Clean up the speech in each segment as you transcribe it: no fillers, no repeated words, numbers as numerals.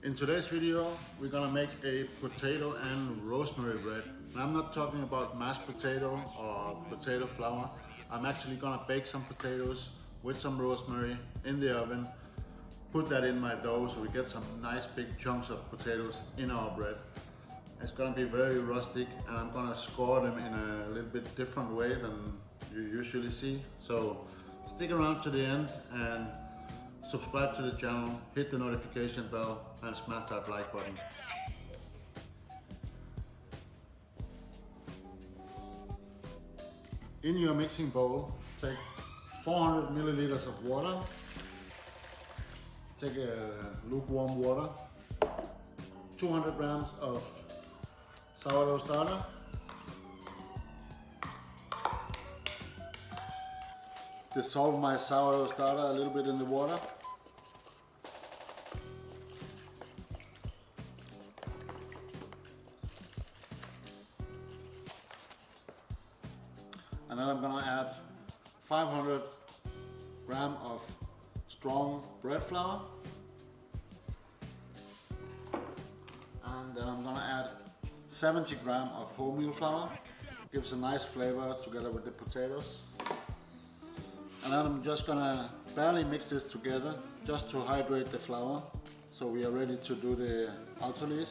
In today's video, we're gonna make a potato and rosemary bread. And I'm not talking about mashed potato or potato flour. I'm actually gonna bake some potatoes with some rosemary in the oven, put that in my dough so we get some nice big chunks of potatoes in our bread. It's gonna be very rustic and I'm gonna score them in a little bit different way than you usually see. So stick around to the end and subscribe to the channel, hit the notification bell and smash that like button. In your mixing bowl, take 400 milliliters of water. Take a lukewarm water, 200 grams of sourdough starter, dissolve my sourdough starter a little bit in the water. And then I'm gonna add 500 grams of strong bread flour. And then I'm gonna add 70 grams of wholemeal flour. Gives a nice flavor together with the potatoes. And then I'm just gonna barely mix this together just to hydrate the flour so we are ready to do the altime.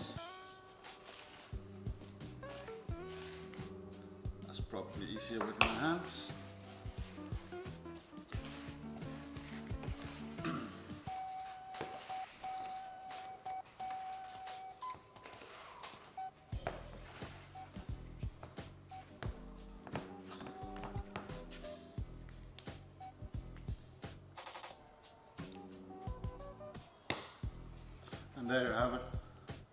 That's probably easier with my hands. And there you have it.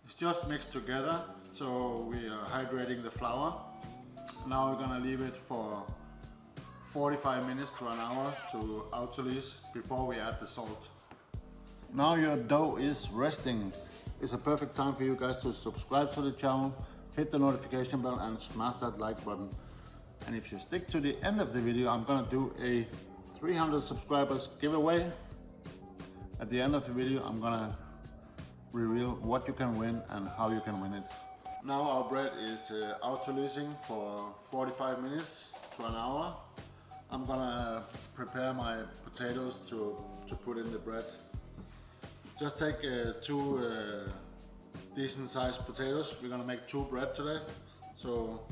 It's just mixed together, so we are hydrating the flour. Now we're gonna leave it for 45 minutes to an hour to autolyse before we add the salt. Now your dough is resting. It's a perfect time for you guys to subscribe to the channel, hit the notification bell and smash that like button. And if you stick to the end of the video, I'm gonna do a 300 subscribers giveaway. At the end of the video, I'm gonna reveal what you can win and how you can win it. Now our bread is autolysing for 45 minutes to an hour. I'm gonna prepare my potatoes to put in the bread. Just take two decent sized potatoes. We're gonna make 2 bread today. So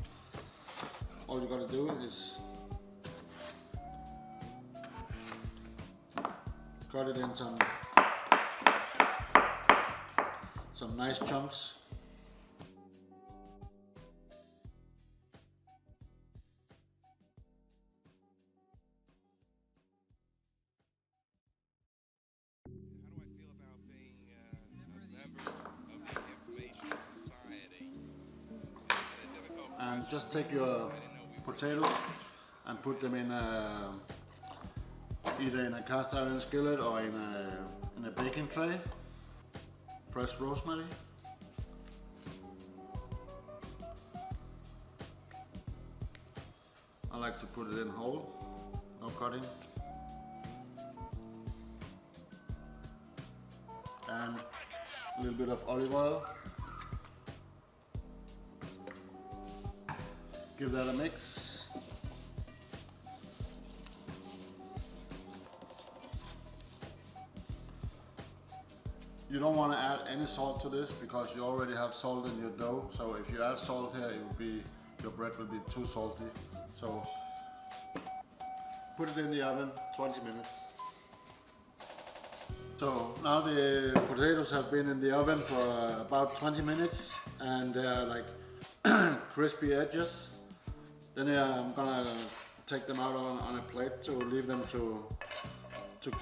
all you gotta do is cut it in some nice chunks. How do I feel about being a member of the Information Society? And just take your potatoes and put them in either in a cast iron skillet or in a baking tray. Fresh rosemary. I like to put it in whole, no cutting. And a little bit of olive oil. Give that a mix. You don't want to add any salt to this because you already have salt in your dough. So if you add salt here, your bread will be too salty. So put it in the oven 20 minutes. So now the potatoes have been in the oven for about 20 minutes and they are like crispy edges. Then I'm gonna take them out on a plate to leave them to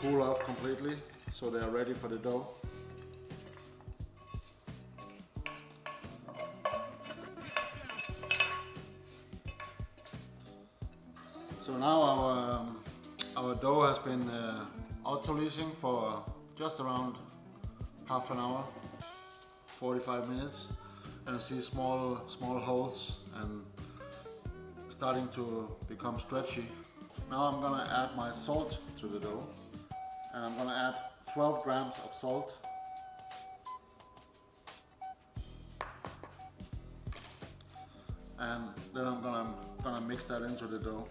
cool off completely so they are ready for the dough. So now our dough has been autolysing for just around half an hour, 45 minutes, and I see small holes and starting to become stretchy. Now I'm gonna add my salt to the dough, and I'm gonna add 12 grams of salt. and then I'm gonna mix that into the dough.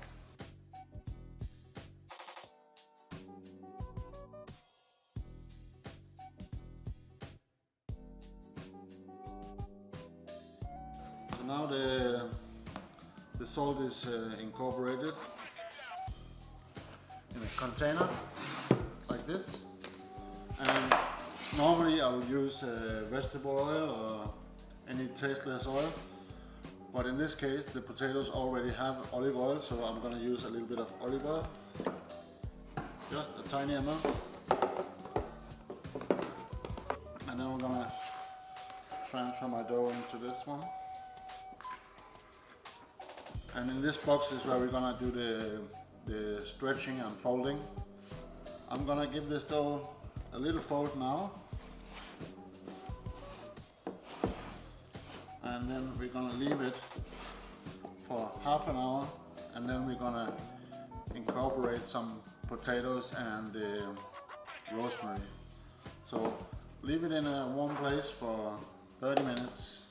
So now the salt is incorporated in a container like this, and normally I would use vegetable oil or any tasteless oil, but in this case the potatoes already have olive oil, so I'm going to use a little bit of olive oil, just a tiny amount, and then I'm going to transfer my dough into this one. And in this box is where we're going to do the stretching and folding. I'm going to give this dough a little fold now, and then we're going to leave it for half an hour, and then we're going to incorporate some potatoes and the rosemary. So leave it in a warm place for 30 minutes.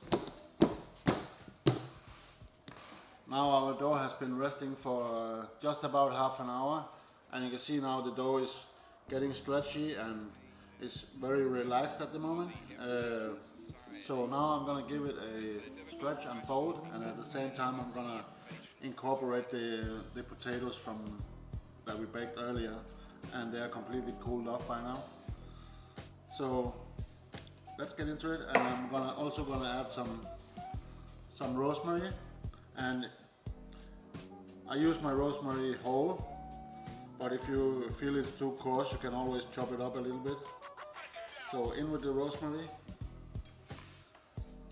Now our dough has been resting for just about half an hour, and you can see now the dough is getting stretchy and is very relaxed at the moment. So now I'm going to give it a stretch and fold, and at the same time I'm going to incorporate the potatoes that we baked earlier, and they are completely cooled off by now. So let's get into it, and I'm also going to add some rosemary, and I use my rosemary whole, but if you feel it's too coarse you can always chop it up a little bit. So in with the rosemary,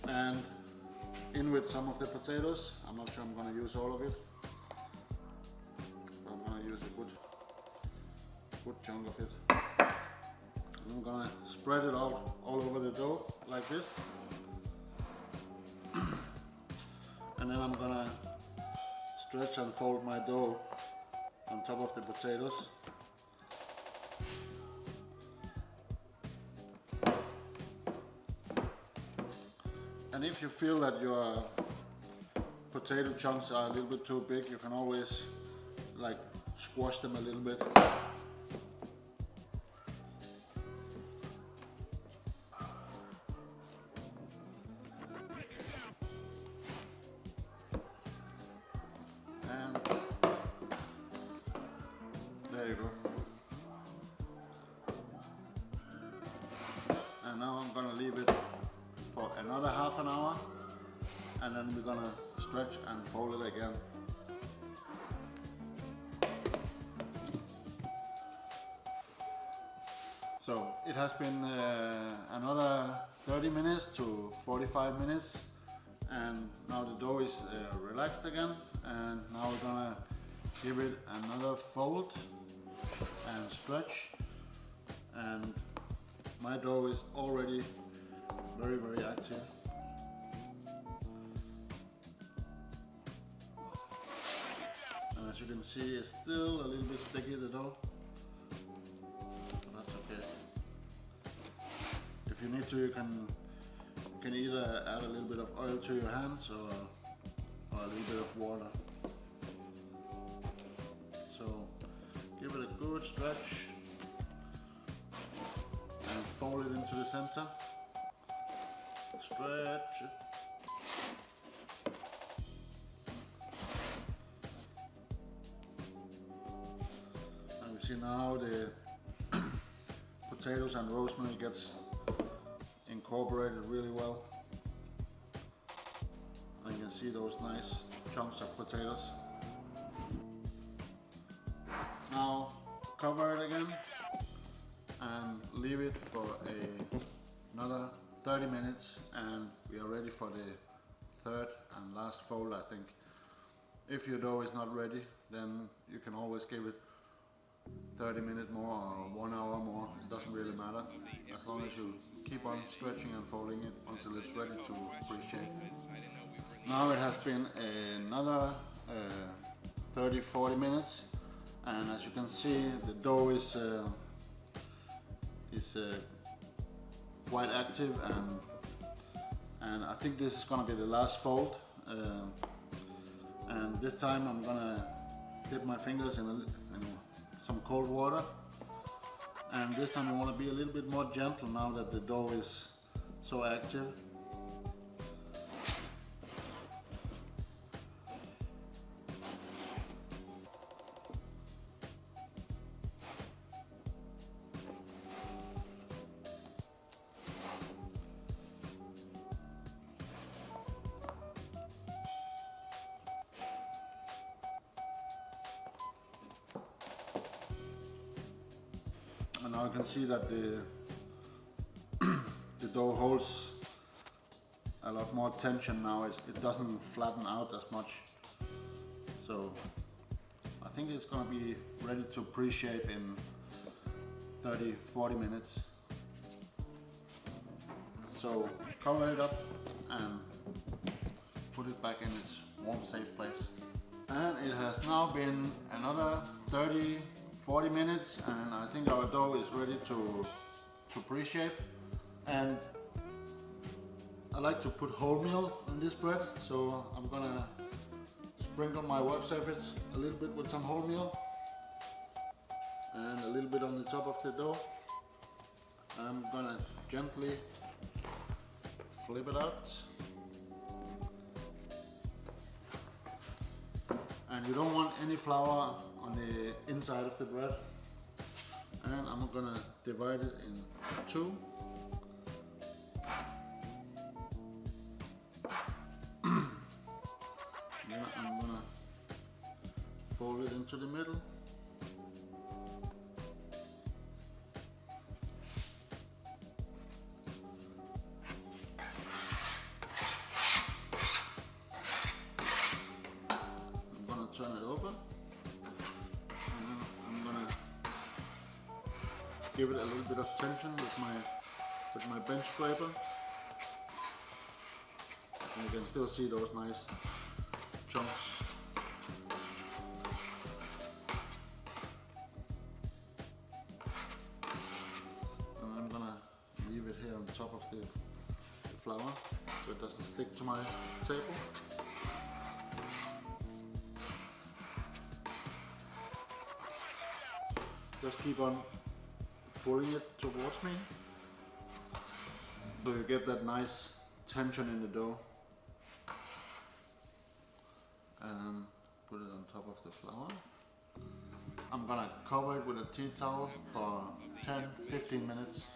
and in with some of the potatoes. I'm not sure I'm going to use all of it, but I'm going to use a good chunk of it. And I'm going to spread it out all over the dough like this, and then I'm going to stretch and fold my dough on top of the potatoes. And if you feel that your potato chunks are a little bit too big, you can always like squash them a little bit. And there you go. And now I'm gonna leave it for another half an hour, and then we're gonna stretch and fold it again. So it has been another 30 minutes to 45 minutes, and now the dough is relaxed again, and now we're gonna give it another fold and stretch, and my dough is already very active. And as you can see, it's still a little bit sticky, the dough, but that's okay. If you need to, you can either add a little bit of oil to your hands or a little bit of water. So give it a good stretch and fold it into the center. Stretch it. And you see now the potatoes and rosemary gets incorporated really well. And you can see those nice chunks of potatoes. Now cover it again and leave it for another 30 minutes, and we are ready for the third and last fold, I think. If your dough is not ready, then you can always give it 30 minutes more or 1 hour more. It doesn't really matter, as long as you keep on stretching and folding it until it's ready to pre-shake. Now it has been another 30-40 minutes, and as you can see, the dough is quite active, and I think this is going to be the last fold. And this time I'm gonna dip my fingers in some cold water. And this time I want to be a little bit more gentle now that the dough is so active. And now you can see that the dough holds a lot more tension now. It doesn't flatten out as much. So I think it's going to be ready to pre-shape in 30-40 minutes. So cover it up and put it back in its warm, safe place. And it has now been another 30-40 minutes, and I think our dough is ready to pre-shape. And I like to put wholemeal in this bread, so I'm gonna sprinkle my work surface a little bit with some wholemeal and a little bit on the top of the dough. I'm gonna gently flip it out. And you don't want any flour on the inside of the bread. And I'm gonna divide it in two. Then I'm gonna fold it into the middle. Turn it over, and then I'm gonna give it a little bit of tension with my bench scraper, and you can still see those nice chunks. And I'm gonna leave it here on top of the flour so it doesn't stick to my table. Just keep on pulling it towards me so you get that nice tension in the dough, and put it on top of the flour. I'm gonna cover it with a tea towel for 10-15 minutes.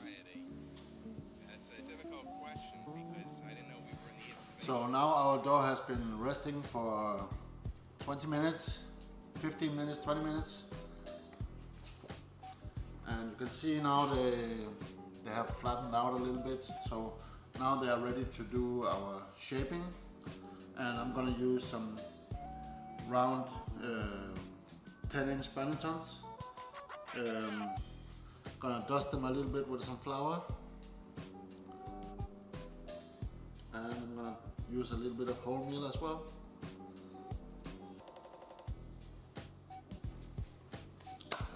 That's a difficult question because I didn't know we were in the information. So now our dough has been resting for 20 minutes, 15 minutes, 20 minutes. And you can see now they have flattened out a little bit, so now they are ready to do our shaping. And I'm gonna use some round 10-inch Bannetons. Gonna dust them a little bit with some flour, and I'm gonna use a little bit of wholemeal as well.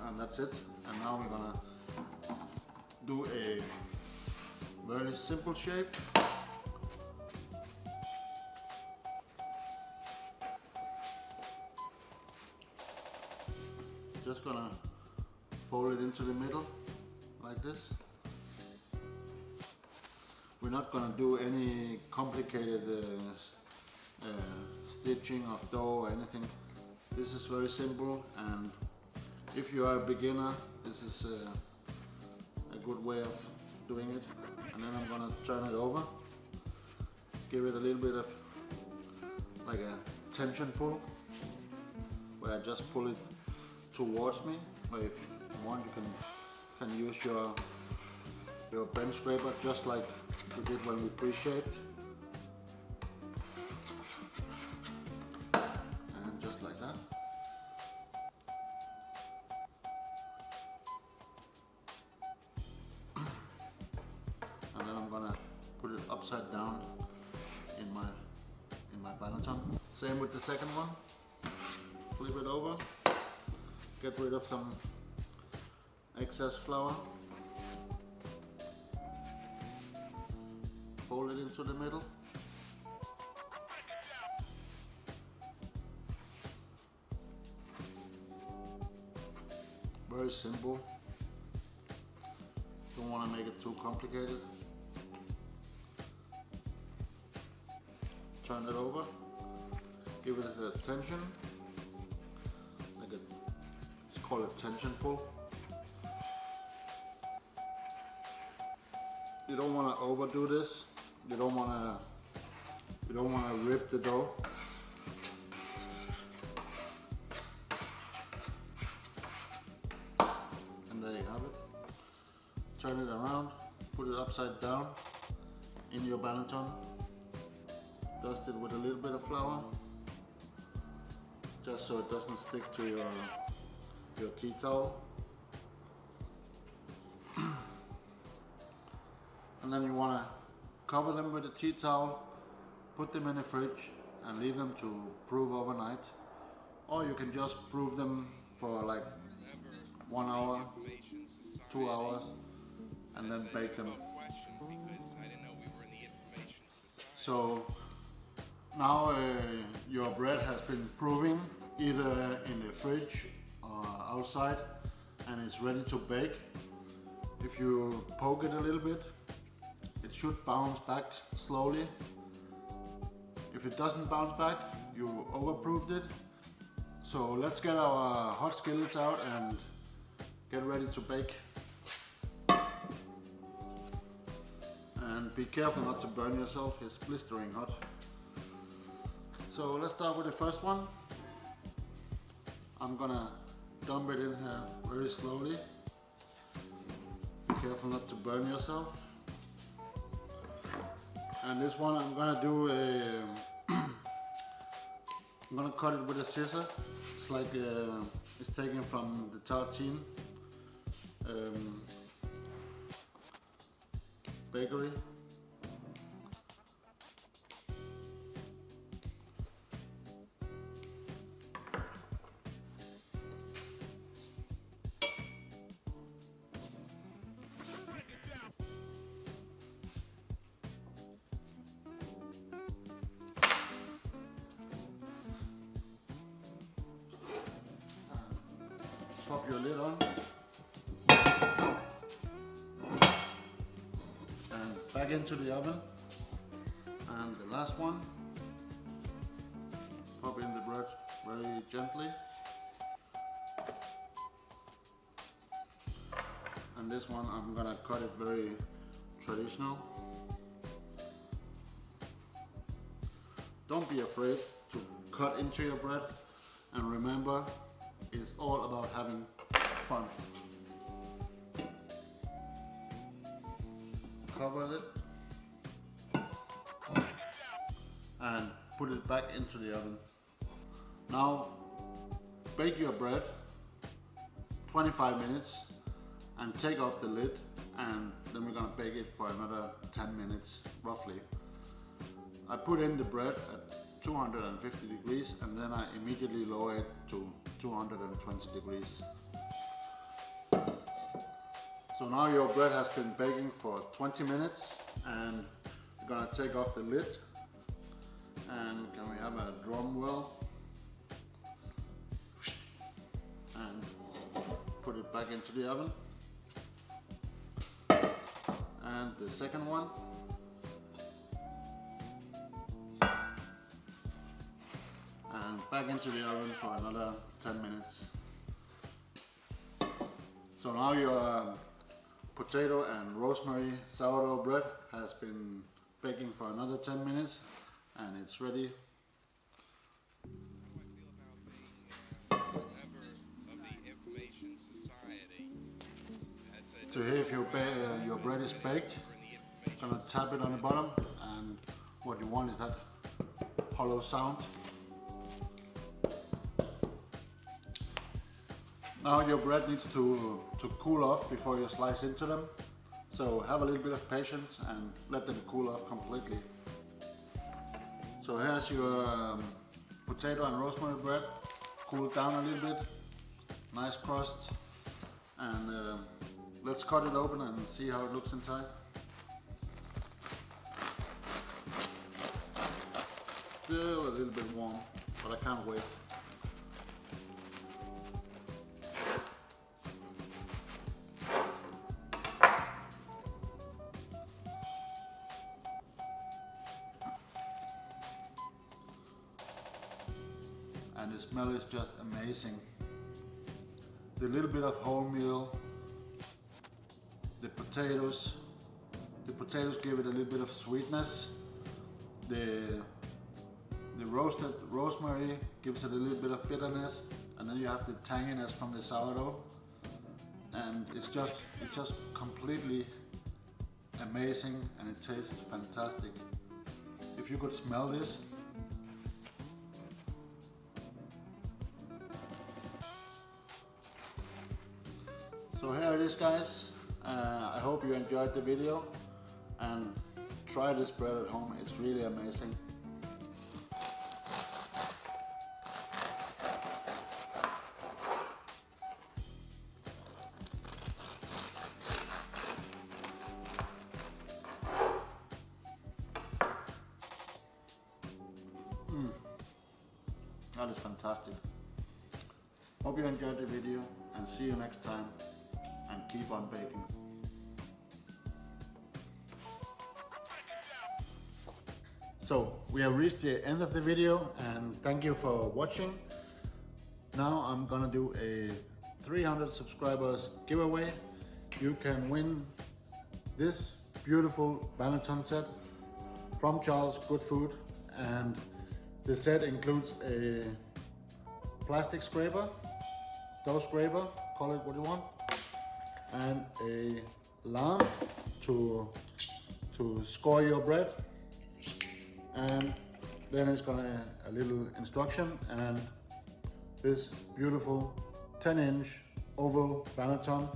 And that's it. And now we're gonna do a very simple shape. Just gonna fold it into the middle like this. We're not gonna do any complicated stitching of dough or anything. This is very simple, and if you are a beginner, this is a good way of doing it. And then I'm gonna turn it over, give it a little bit of like a tension pull, where I just pull it towards me. Or if you want, you can use your bench scraper just like we did when we pre-shaped. And just like that. And then I'm gonna put it upside down in my Banneton. Same with the second one. Flip it over. Get rid of some excess flour. Fold it into the middle. very simple. Don't want to make it too complicated. Turn it over, give it a tension, it's called a tension pull. You don't want to overdo this. You don't want to rip the dough. And there you have it. Turn it around, put it upside down in your Banneton. Dust it with a little bit of flour, just so it doesn't stick to your tea towel. And then you want to cover them with a tea towel, put them in the fridge and leave them to prove overnight. Or you can just prove them for like 1 hour, 2 hours, and then bake them. So now your bread has been proving either in the fridge or outside, and it's ready to bake. If you poke it a little bit, it should bounce back slowly. If it doesn't bounce back, you overproofed it. So let's get our hot skillets out and get ready to bake. And be careful not to burn yourself, it's blistering hot. So let's start with the first one. I'm gonna dump it in here very slowly. Be careful not to burn yourself. And this one I'm gonna do I'm gonna cut it with a scissor. It's like it's taken from the tartine bakery. Pop your lid on and back into the oven. And the last one, pop in the bread very gently. And this one I'm gonna cut it very traditional. Don't be afraid to cut into your bread, and remember, it's all about having fun. Cover it and put it back into the oven. Now bake your bread 25 minutes and take off the lid, and then we're gonna bake it for another 10 minutes roughly. I put in the bread at 250 degrees and then I immediately lower it to 220 degrees. So now your bread has been baking for 20 minutes and we're gonna take off the lid, and can we have a drum well and put it back into the oven. And the second one, and back into the oven for another 10 minutes. So now your potato and rosemary sourdough bread has been baking for another 10 minutes and it's ready. To hear if your bread is baked, I'm gonna tap it on the bottom, and what you want is that hollow sound. Now your bread needs to cool off before you slice into them, so have a little bit of patience and let them cool off completely. So here's your potato and rosemary bread, cooled down a little bit, nice crust, and let's cut it open and see how it looks inside. Still a little bit warm, but I can't wait. and the smell is just amazing. The little bit of wholemeal, the potatoes give it a little bit of sweetness. The roasted rosemary gives it a little bit of bitterness, and then you have the tanginess from the sourdough, and it's just completely amazing, and it tastes fantastic. If you could smell this. So here it is, guys. I hope you enjoyed the video, and try this bread at home. It's really amazing. That is fantastic. Hope you enjoyed the video, and see you next time, and keep on baking. So we have reached the end of the video, and thank you for watching. Now I'm gonna do a 300 subscribers giveaway. You can win this beautiful Banneton set from Charles Good Food, and the set includes a plastic scraper, dough scraper, call it what you want, and a lamp to score your bread, and then it's gonna a little instruction, and this beautiful 10-inch oval Banneton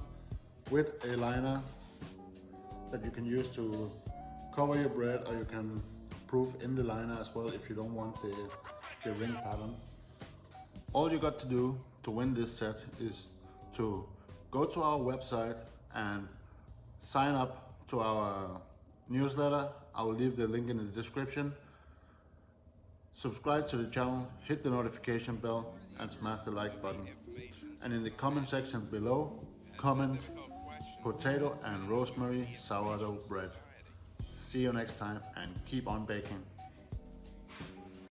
with a liner that you can use to cover your bread, or you can proof in the liner as well if you don't want the ring pattern. All you got to do to win this set is to go to our website and sign up to our newsletter. I will leave the link in the description. Subscribe to the channel, hit the notification bell, and smash the like button. And in the comment section below, comment potato and rosemary sourdough bread. See you next time, and keep on baking.